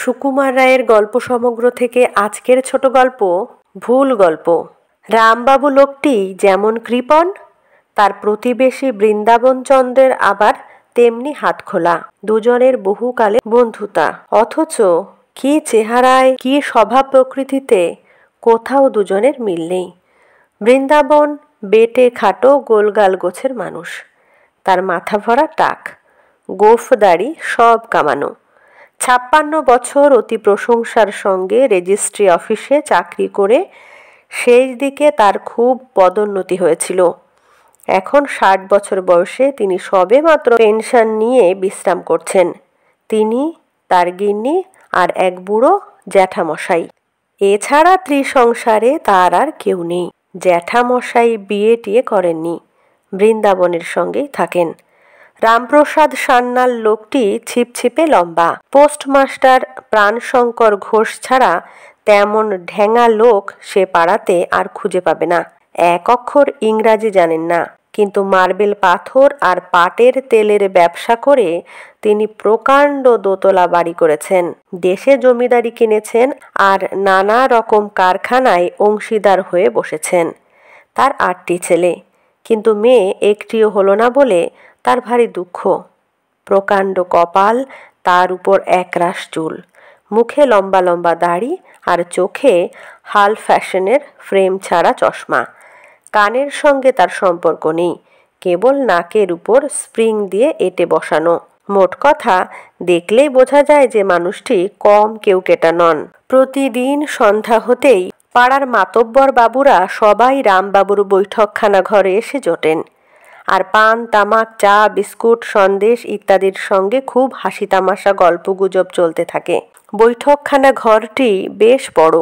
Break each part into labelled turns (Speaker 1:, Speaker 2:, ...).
Speaker 1: সুকুমার রায়ের গল্প সমগ্র থেকে আজকের ছোট গল্প ভুল গল্প। রামবাবু লোকটি যেমন কৃপণ, তার প্রতিবেশী বৃন্দাবনচন্দ্রের আবার তেমনি হাতখোলা। দুজনের বহুকালে বন্ধুতা, অথচ কি চেহারায় কি স্বভাব প্রকৃতিতে কোথাও দুজনের মিল নেই। বৃন্দাবন বেটে খাটো গোলগাল গোছের মানুষ, তার মাথা ভরা টাক, গোঁফ দাড়ি সব কামানো। 56 বছর অতি প্রশংসার সঙ্গে রেজিস্ট্রি অফিসে চাকরি করে শেষ দিকে তার খুব পদোন্নতি হয়েছিল। এখন 60 বছর বয়সে তিনি সবে মাত্র পেনশন নিয়ে বিশ্রাম করছেন। তিনি, তার গিন্নি আর এক বুড়ো জ্যাঠামশাই। এছাড়া ত্রিসংসারে তার আর কেউ নেই। জ্যাঠামশাই বিয়ে টিয়ে করেননি, বৃন্দাবনের সঙ্গেই থাকেন। রামপ্রসাদ সান্যাল লোকটি ছিপছিপে লম্বা। পোস্টমাস্টার প্রাণশঙ্কর ঘোষ ছাড়া তেমন ঢ্যাঙা লোক সে পাড়াতে আর খুঁজে পাবে না। এক অক্ষর ইংরাজি জানেন না, কিন্তু মার্বেল পাথর আর পাটের তেলের ব্যবসা করে তিনি প্রকাণ্ড দোতলা বাড়ি করেছেন। দেশে জমিদারি কিনেছেন আর নানা রকম কারখানায় অংশীদার হয়ে বসেছেন। তার 8টি ছেলে, কিন্তু মেয়ে একটিও হলো না বলে তার ভারী দুঃখ। প্রকাণ্ড কপাল, তার উপর একরাশ চুল, মুখে লম্বা লম্বা দাড়ি আর চোখে হাল ফ্যাশনের ফ্রেম ছাড়া চশমা। কানের সঙ্গে তার সম্পর্ক নেই, কেবল নাকের উপর স্প্রিং দিয়ে এঁটে বসানো। মোট কথা, দেখলেই বোঝা যায় যে মানুষটি কম কেউকেটা নন। প্রতিদিন সন্ধ্যা হতেই পাড়ার মাতব্বর বাবুরা সবাই রামবাবুর বৈঠকখানা ঘরে এসে জোটেন, আর পান, তামাক, চা, বিস্কুট, সন্দেশ ইত্যাদির সঙ্গে খুব হাসি তামাশা গল্পগুজব চলতে থাকে। বৈঠকখানা ঘরটি বেশ বড়।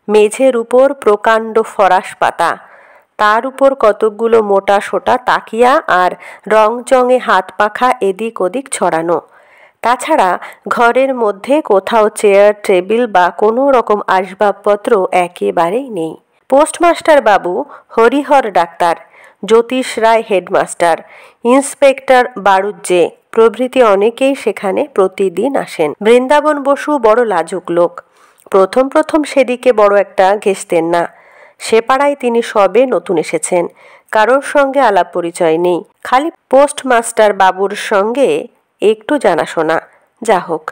Speaker 1: মেঝের উপর প্রকাণ্ড ফরাস পাতা, তার উপর কতকগুলো মোটা সোটা তাকিয়া আর রংচঙে হাত পাখা এদিক ওদিক ছড়ানো। তাছাড়া ঘরের মধ্যে কোথাও চেয়ার, টেবিল বা কোনো রকম আসবাবপত্র একেবারেই নেই। পোস্টমাস্টার বাবু, হরিহর ডাক্তার, জ্যোতিষ রায় হেডমাস্টার, ইন্সপেক্টর বাড়ুজ্জে প্রভৃতি অনেকেই সেখানে প্রতিদিন আসেন। বৃন্দাবন বসু বড় লাজুক লোক। প্রথম প্রথম সেদিকে বড় একটা ঘেঁষতেন না। সে পাড়ায় তিনি সবে নতুন এসেছেন, কারোর সঙ্গে আলাপ পরিচয় নেই। খালি পোস্টমাস্টার বাবুর সঙ্গে একটু জানাশোনা। যা হোক,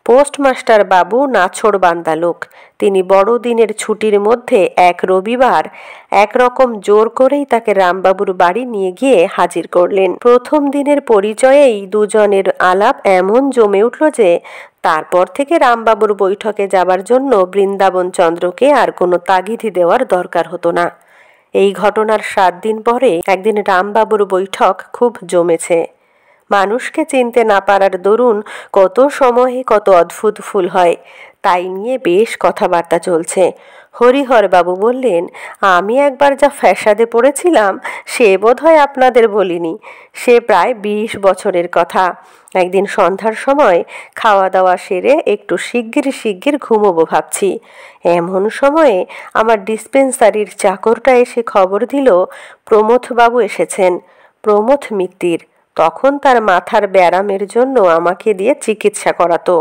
Speaker 1: পোস্টমাস্টার বাবু নাছোড় বান্দা লোক। তিনি বড়দিনের ছুটির মধ্যে এক রবিবার একরকম জোর করেই তাকে রামবাবুর বাড়ি নিয়ে গিয়ে হাজির করলেন। প্রথম দিনের পরিচয়েই দুজনের আলাপ এমন জমে উঠল যে তারপর থেকে রামবাবুর বৈঠকে যাবার জন্য বৃন্দাবন চন্দ্রকে আর কোনো তাগিদ দেওয়ার দরকার হতো না। এই ঘটনার 7 দিন পরে একদিন রামবাবুর বৈঠক খুব জমেছে। মানুষকে চিনতে না পারার দরুন কত সময়ে কত অদ্ভুত ফুল হয়, তাই নিয়ে বেশ কথাবার্তা চলছে। হরিহর বাবু বললেন, আমি একবার যা ফ্যাসাদে পড়েছিলাম সে বোধহয় আপনাদের বলিনি। সে প্রায় 20 বছরের কথা। একদিন সন্ধ্যার সময় খাওয়া দাওয়া সেরে একটু শিগগির ঘুমোবো ভাবছি। এমন সময়ে আমার ডিসপেন্সারির চাকরটা এসে খবর দিল প্রমথবাবু এসেছেন। প্রমথ মিত্তির। তখন তার মাথার ব্যারামের জন্য আমাকে দিয়ে চিকিৎসা করাতো।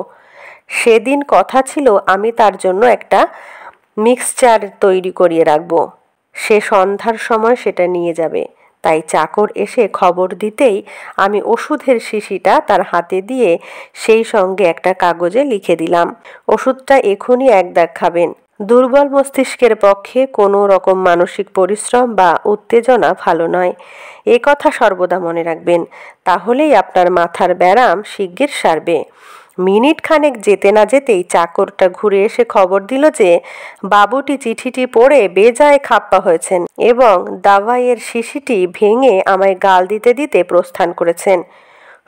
Speaker 1: সেদিন কথা ছিল আমি তার জন্য একটা মিক্সচার তৈরি করিয়ে রাখবো। সে সন্ধ্যার সময় সেটা নিয়ে যাবে। তাই চাকর এসে খবর দিতেই আমি ওষুধের শিশিটা তার হাতে দিয়ে সেই সঙ্গে একটা কাগজে লিখে দিলাম, ওষুধটা এখনই 1 দাগ খাবেন। দুর্বল মস্তিষ্কের পক্ষে কোনো রকম মানসিক পরিশ্রম বা উত্তেজনা ভালো নয়, এ কথা সর্বদা মনে রাখবেন। তাহলেই আপনার মাথার ব্যারাম শিগগির সারবে। মিনিট খানেক যেতে না যেতেই চাকরটা ঘুরে এসে খবর দিল যে বাবুটি চিঠিটি পড়ে বেজায় খাপ্পা হয়েছেন এবং দাওয়াইয়ের শিশিটি ভেঙে আমায় গাল দিতে দিতে প্রস্থান করেছেন।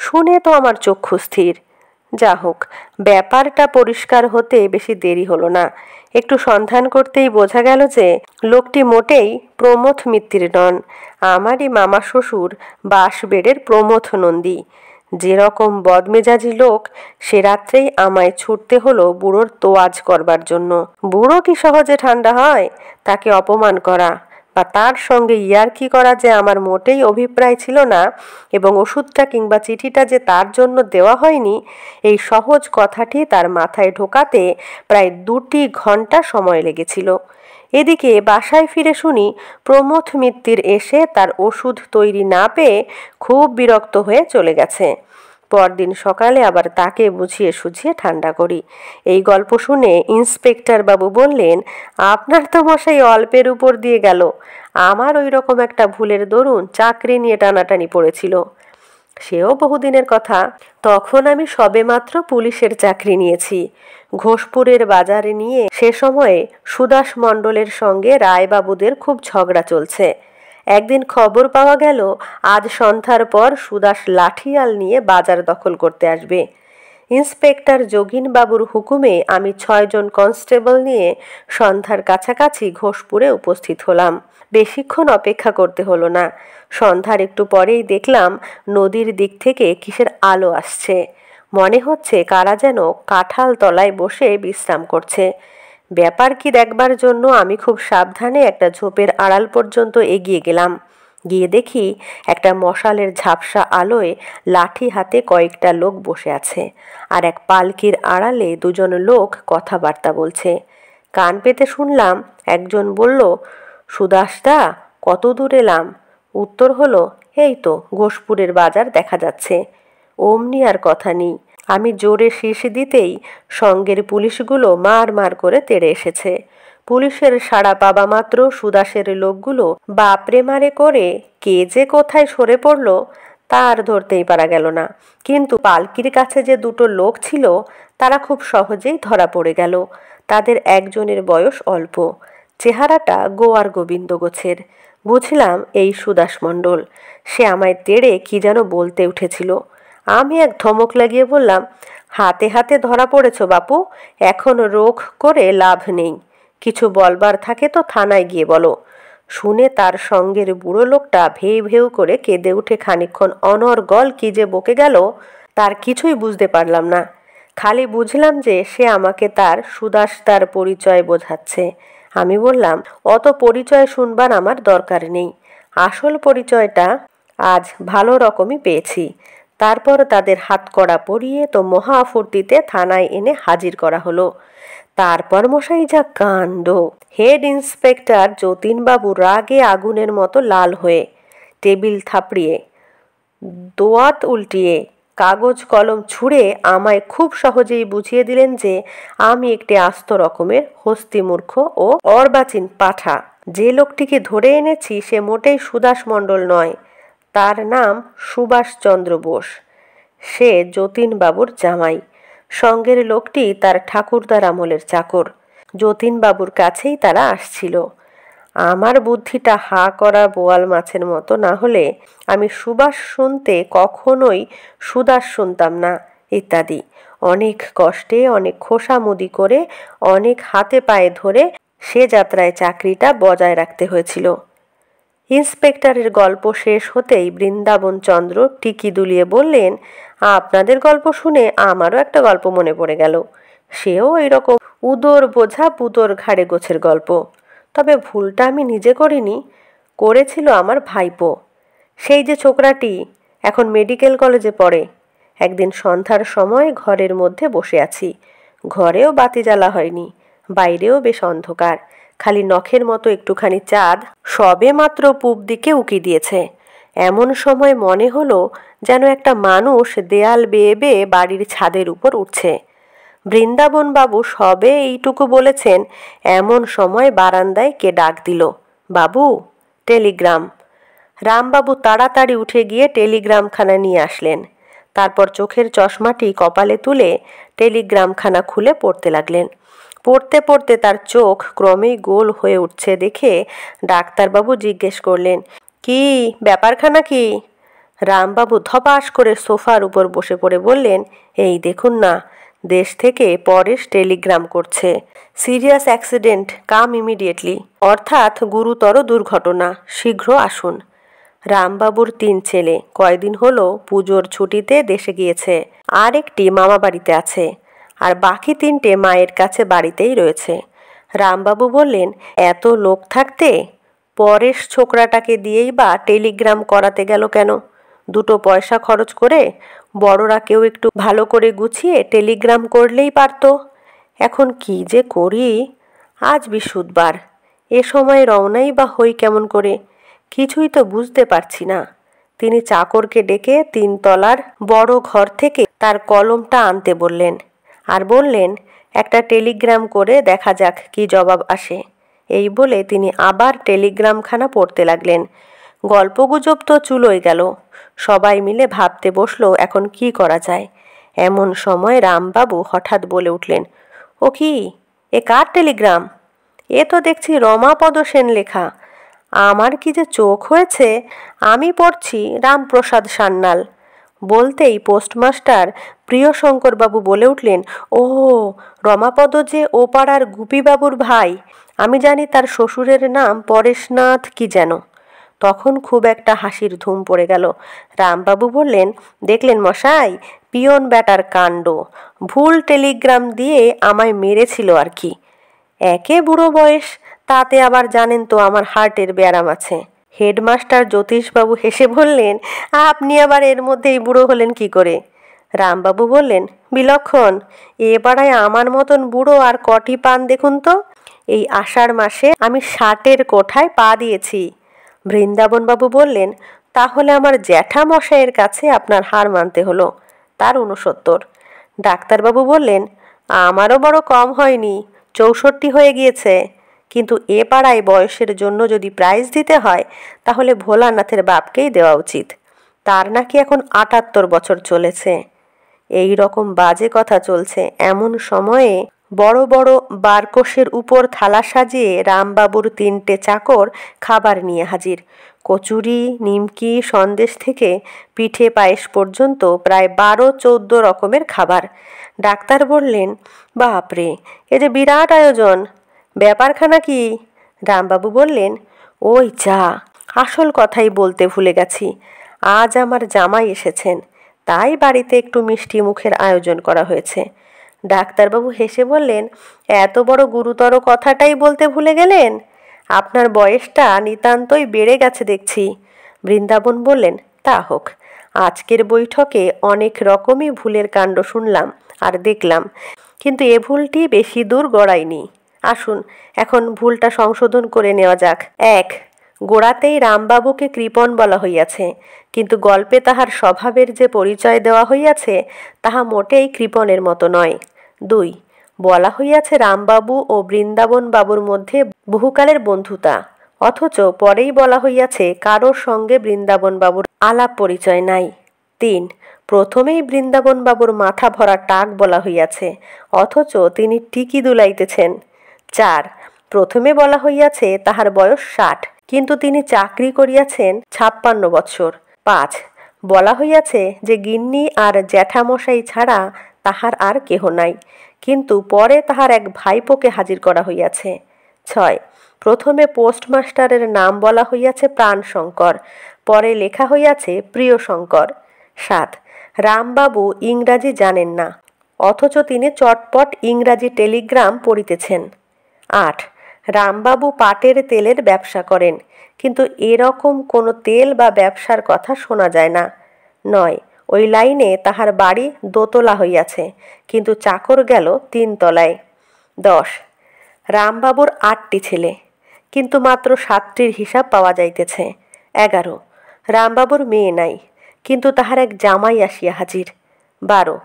Speaker 1: শুনে তো আমার চক্ষু স্থির। যা হোক, ব্যাপারটা পরিষ্কার হতে বেশি দেরি হলো না। একটু সন্ধান করতেই বোঝা গেল যে লোকটি মোটেই প্রমথ মিত্তির নন, আমারই মামা শ্বশুর বাঁশবেড়ের প্রমথ নন্দী। যেরকম বদমেজাজি লোক, সে রাত্রেই আমায় ছুটতে হলো বুড়োর তোয়াজ করবার জন্য। বুড়ো কি সহজে ঠান্ডা হয়? তাকে অপমান করা, বা তার সঙ্গে ইয়ার্কি করা যে আমার মোটেই অভিপ্রায় ছিল না এবং ওষুধটা কিংবা চিঠিটা যে তার জন্য দেওয়া হয়নি, এই সহজ কথাটি তার মাথায় ঢোকাতে প্রায় 2 ঘন্টা সময় লেগেছিল। এদিকে বাসায় ফিরে শুনি প্রমথ মিত্তির এসে তার ওষুধ তৈরি না পেয়ে খুব বিরক্ত হয়ে চলে গেছে। পরদিন সকালে আবার তাকে বুঝিয়ে সুঝিয়ে ঠান্ডা করি। এই গল্প শুনে ইন্সপেক্টর বাবু বললেন, আপনার তো মশাই অল্পের উপর দিয়ে গেল। আমার ওই রকম একটা ভুলের দরুন চাকরি নিয়ে টানাটানি পড়েছিল। সেও বহুদিনের কথা। তখন আমি সবেমাত্র পুলিশের চাকরি নিয়েছি। ঘোষপুরের বাজারে নিয়ে সে সময়ে সুদাস মণ্ডলের সঙ্গে রায়বাবুদের খুব ঝগড়া চলছে। একদিন খবর পাওয়া গেল আজ সন্ধ্যার পর সুদাস লাঠিয়াল নিয়ে বাজার দখল করতে আসবে। ইন্সপেক্টর যোগিনবাবুর হুকুমে আমি 6 জন কনস্টেবল নিয়ে সন্ধ্যার কাছাকাছি ঘোষপুরে উপস্থিত হলাম। বেশিক্ষণ অপেক্ষা করতে হলো না। সন্ধ্যার একটু পরেই দেখলাম নদীর দিক থেকে কিসের আলো আসছে। মনে হচ্ছে কারা যেন কাঁঠাল তলায় বসে বিশ্রাম করছে। ব্যাপার কি দেখবার জন্য আমি খুব সাবধানে একটা ঝোপের আড়াল পর্যন্ত এগিয়ে গেলাম। গিয়ে দেখি একটা মশালের ঝাপসা আলোয় লাঠি হাতে কয়েকটা লোক বসে আছে, আর এক পালকির আড়ালে 2 জন লোক কথাবার্তা বলছে। কান পেতে শুনলাম একজন বলল, সুদাসদা, কত দূর এলাম? উত্তর হলো, এই তো ঘোষপুরের বাজার দেখা যাচ্ছে। অমনি আর কথা নেই। আমি জোরে শীষ দিতেই সঙ্গের পুলিশগুলো মার মার করে তেড়ে এসেছে। পুলিশের সাড়া পাবা মাত্র সুদাসের লোকগুলো বাপরে মারে করে কে যে কোথায় সরে পড়ল তার ধরতেই পারা গেল না। কিন্তু পালকির কাছে যে 2 লোক ছিল তারা খুব সহজেই ধরা পড়ে গেল। তাদের একজনের বয়স অল্প, চেহারাটা গোয়ার গোবিন্দ গোছের। বুঝলাম এই সুদাস মণ্ডল। সে আমায় তেড়ে কি যেন বলতে উঠেছিল। আমি এক ধমক লাগিয়ে বললাম, হাতে হাতে ধরা পড়েছ বাপু, এখন রোখ করে লাভ নেই। কিছু বলবার থাকে তো থানায় গিয়ে বলো। শুনে তার সঙ্গের বুড়ো লোকটা ভেউ ভেউ করে কেঁদে উঠে খানিকক্ষণ অনর্গল কি যে বকে গেল তার কিছুই বুঝতে পারলাম না। খালি বুঝলাম যে সে আমাকে তার সুদাসদার পরিচয় বোঝাচ্ছে। আমি বললাম, অত পরিচয় শুনবার আমার দরকার নেই। আসল পরিচয়টা আজ ভালো রকমই পেয়েছি। তারপর তাদের হাতকড়া পরিয়ে তো মহাফুর্তিতে থানায় এনে হাজির করা হলো। তারপর মশাই যা কাণ্ড! হেড ইন্সপেক্টর যতীনবাবু রাগে আগুনের মতো লাল হয়ে টেবিল থাপড়িয়ে, দোয়াত উল্টিয়ে, কাগজ কলম ছুঁড়ে আমায় খুব সহজেই বুঝিয়ে দিলেন যে আমি একটি আস্ত রকমের হস্তিমূর্খ ও অর্বাচীন পাঠা। যে লোকটিকে ধরে এনেছি সে মোটেই সুদাস মণ্ডল নয়, তার নাম সুভাষচন্দ্র বোস। সে যতীনবাবুর জামাই। সঙ্গের লোকটি তার ঠাকুরদার আমলের চাকর। যতীনবাবুর কাছেই তারা আসছিল। আমার বুদ্ধিটা হা করা বোয়াল মাছের মতো না হলে আমি সুবাস শুনতে কখনোই সুদাস শুনতাম না ইত্যাদি। অনেক কষ্টে, অনেক খোসামুদি করে, অনেক হাতে পায়ে ধরে সে যাত্রায় চাকরিটা বজায় রাখতে হয়েছিল। ইন্সপেক্টরের গল্প শেষ হতেই বৃন্দাবন চন্দ্র টিকি দুলিয়ে বললেন, আপনাদের গল্প শুনে আমারও একটা গল্প মনে পড়ে গেল। সেও এইরকম উদর বোঝা পুতোর ঘাড়ে গোছের গল্প। তবে ভুলটা আমি নিজে করিনি, করেছিল আমার ভাইপো। সেই যে ছোকরাটি এখন মেডিকেল কলেজে পড়ে। একদিন সন্ধ্যার সময় ঘরের মধ্যে বসে আছি। ঘরেও বাতি জ্বালা হয়নি, বাইরেও বেশ অন্ধকার। খালি নখের মতো একটুখানি চাঁদ সবে মাত্র পূব দিকে উকি দিয়েছে। এমন সময় মনে হলো যেন একটা মানুষ দেয়াল বেয়ে বেয়ে বাড়ির ছাদের উপর উঠছে। বৃন্দাবনবাবু সবে এইটুকু বলেছেন, এমন সময় বারান্দায় কে ডাক দিল, বাবু, টেলিগ্রাম। রামবাবু তাড়াতাড়ি উঠে গিয়ে টেলিগ্রামখানা নিয়ে আসলেন। তারপর চোখের চশমাটি কপালে তুলে টেলিগ্রামখানা খুলে পড়তে লাগলেন। পড়তে পড়তে তার চোখ ক্রমেই গোল হয়ে উঠছে দেখে ডাক্তারবাবু জিজ্ঞেস করলেন, কি ব্যাপারখানা কি? রামবাবু ধপাস করে সোফার উপর বসে পড়ে বললেন, এই দেখুন না, দেশ থেকে পরেশ টেলিগ্রাম করছে, সিরিয়াস অ্যাক্সিডেন্ট, কাম ইমিডিয়েটলি, অর্থাৎ গুরুতর দুর্ঘটনা, শীঘ্র আসুন। রামবাবুর 3 ছেলে কয়দিন হলো পুজোর ছুটিতে দেশে গিয়েছে, আর একটি মামা বাড়িতে আছে, আর বাকি 3টে মায়ের কাছে বাড়িতেই রয়েছে। রামবাবু বললেন, এত লোক থাকতে পরেশ ছোকরাটাকে দিয়েই বা টেলিগ্রাম করাতে গেল কেন? দুটো পয়সা খরচ করে বড়রা কেউ একটু ভালো করে গুছিয়ে টেলিগ্রাম করলেই পারত। এখন কি যে করি? আজ বৃহস্পতিবার, এ সময় রওনাই বা হই কেমন করে? কিছুই তো বুঝতে পারছি না। তিনি চাকরকে ডেকে 3 তলার বড় ঘর থেকে তার কলমটা আনতে বললেন, আর বললেন, একটা টেলিগ্রাম করে দেখা যাক কি জবাব আসে। এই বলে তিনি আবার টেলিগ্রামখানা পড়তে লাগলেন। গল্পগুজব তো চুলোয় গেল। সবাই মিলে ভাবতে বসলো এখন কি করা যায়। এমন সময় রামবাবু হঠাৎ বলে উঠলেন, ও কি, এ কার টেলিগ্রাম? এ তো দেখছি রমাপদ সেন লেখা। আমার কি যে চোখ হয়েছে, আমি পড়ছি রামপ্রসাদ সান্যাল। বলতেই পোস্টমাস্টার প্রিয়শঙ্করবাবু বলে উঠলেন, ও, রমাপদ যে ও পাড়ার গুপিবাবুর ভাই। আমি জানি তার শ্বশুরের নাম পরেশনাথ কি যেন। তখন খুব একটা হাসির ধুম পড়ে গেল। রামবাবু বললেন, দেখলেন মশাই, পিয়ন ব্যাটার কাণ্ড। ভুল টেলিগ্রাম দিয়ে আমায় মেরেছিল আর কি। একে বুড়ো বয়স, তাতে আবার জানেন তো আমার হার্টের ব্যারাম আছে। হেডমাস্টার জ্যোতিষবাবু হেসে বললেন, আপনি আবার এর মধ্যেই বুড়ো হলেন কি করে? রামবাবু বললেন, বিলক্ষণ, এ পাড়ায় আমার মতন বুড়ো আর কটি পান দেখুন তো। এই আষাঢ় মাসে আমি 60-এর কোঠায় পা দিয়েছি। বৃন্দাবনবাবু বললেন, তাহলে আমার জ্যাঠা মশাইয়ের কাছে আপনার হার মানতে হলো, তার 69। ডাক্তারবাবু বললেন, আমারও বড় কম হয়নি, 64 হয়ে গিয়েছে। কিন্তু এ পাড়ায় বয়সের জন্য যদি প্রাইজ দিতে হয়, তাহলে ভোলানাথের বাপকেই দেওয়া উচিত। তার নাকি এখন 78 বছর চলেছে। এই রকম বাজে কথা চলছে এমন সময়ে বড় বড় বারকোষের উপর থালা সাজিয়ে রামবাবুর 3টে চাকর খাবার নিয়ে হাজির। কচুরি, নিমকি, সন্দেশ থেকে পিঠে পায়েস পর্যন্ত প্রায় 12-14 রকমের খাবার। ডাক্তার বললেন, বাপরে, এ যে বিরাট আয়োজন, ব্যাপারখানা কি? রামবাবু বললেন, ওই যা, আসল কথাই বলতে ভুলে গেছি। আজ আমার জামাই এসেছেন, তাই বাড়িতে একটু মিষ্টি মুখের আয়োজন করা হয়েছে। ডাক্তারবাবু হেসে বললেন, এত বড় গুরুতর কথাটাই বলতে ভুলে গেলেন? আপনার বয়সটা নিতান্তই বেড়ে গেছে দেখছি। বৃন্দাবন বললেন, তা হোক, আজকের বৈঠকে অনেক রকমই ভুলের কাণ্ড শুনলাম আর দেখলাম, কিন্তু এ ভুলটি বেশি দূর গড়ায়নি। আসুন এখন ভুলটা সংশোধন করে নেওয়া যাক। 1. গোড়াতেই রামবাবুকে কৃপণ বলা হইয়াছে, কিন্তু গল্পে তাহার স্বভাবের যে পরিচয় দেওয়া হইয়াছে, তাহা মোটেই কৃপণের মতো নয়। 2. বলা হইয়াছে রামবাবু ও বৃন্দাবন বাবুর মধ্যে বহুকালের বন্ধুতা, অথচ পরেই বলা হইয়াছে কারোর সঙ্গে বৃন্দাবন বাবুর আলাপ পরিচয় নাই। 3. প্রথমেই বৃন্দাবন বাবুর মাথা ভরা টাক বলা হইয়াছে, অথচ তিনি টিকি দুলাইতেছেন। 4. প্রথমে বলা হইয়াছে তাহার বয়স 60, কিন্তু তিনি চাকরি করিয়াছেন 56 বৎসর। 5. বলা হইয়াছে যে গিন্নি আর জ্যাঠামশাই ছাড়া তাহার আর কেহ নাই, কিন্তু পরে তাহার এক ভাইপোকে হাজির করা হইয়াছে। 6. প্রথমে পোস্টমাস্টারের নাম বলা হইয়াছে প্রাণশঙ্কর, পরে লেখা হইয়াছে প্রিয়শঙ্কর। 7. রামবাবু ইংরাজি জানেন না, অথচ তিনি চটপট ইংরাজি টেলিগ্রাম পড়িতেছেন। 8. রামবাবু পাটের তেলের ব্যবসা করেন, কিন্তু এরকম কোনো তেল বা ব্যবসার কথা শোনা যায় না। 9. ওই লাইনে তাহার বাড়ি দোতলা হইয়াছে, কিন্তু চাকর গেল 3 তলায়। 10. রামবাবুর 8টি ছেলে, কিন্তু মাত্র 7টির হিসাব পাওয়া যাইতেছে। 11. রামবাবুর মেয়ে নাই, কিন্তু তাহার এক জামাই আসিয়া হাজির। 12.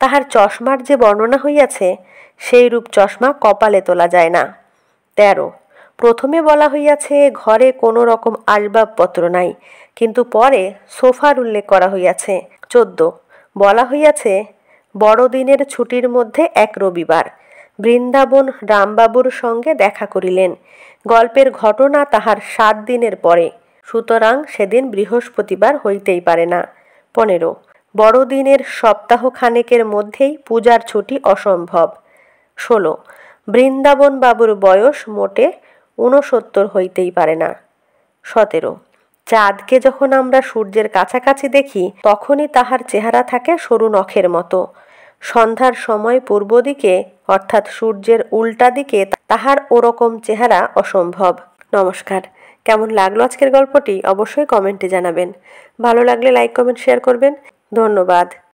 Speaker 1: তাহার চশমার যে বর্ণনা হইয়াছে, সেই রূপ চশমা কপালে তোলা যায় না। 13. প্রথমে বলা হইয়াছে ঘরে কোনো রকম আসবাবপত্র নাই, কিন্তু পরে সোফার উল্লেখ করা হইয়াছে। 14. বলা হইয়াছে বড়দিনের ছুটির মধ্যে এক রবিবার বৃন্দাবন রামবাবুর সঙ্গে দেখা করিলেন। গল্পের ঘটনা তাহার 7 দিনের পরে, সুতরাং সেদিন বৃহস্পতিবার হইতেই পারে না। 15. বড়দিনের সপ্তাহখানেকের মধ্যেই পূজার ছুটি অসম্ভব। 16. বৃন্দাবন বাবুর বয়স মোটে 69 হইতেই পারে না। 17. চাঁদকে যখন আমরা সূর্যের কাছাকাছি দেখি, তখনই তাহার চেহারা থাকে সরু নখের মতো। সন্ধ্যার সময় পূর্ব দিকে, অর্থাৎ সূর্যের উল্টা দিকে, তাহার ওরকম চেহারা অসম্ভব। নমস্কার। কেমন লাগলো আজকের গল্পটি অবশ্যই কমেন্টে জানাবেন। ভালো লাগলে লাইক, কমেন্ট, শেয়ার করবেন। ধন্যবাদ।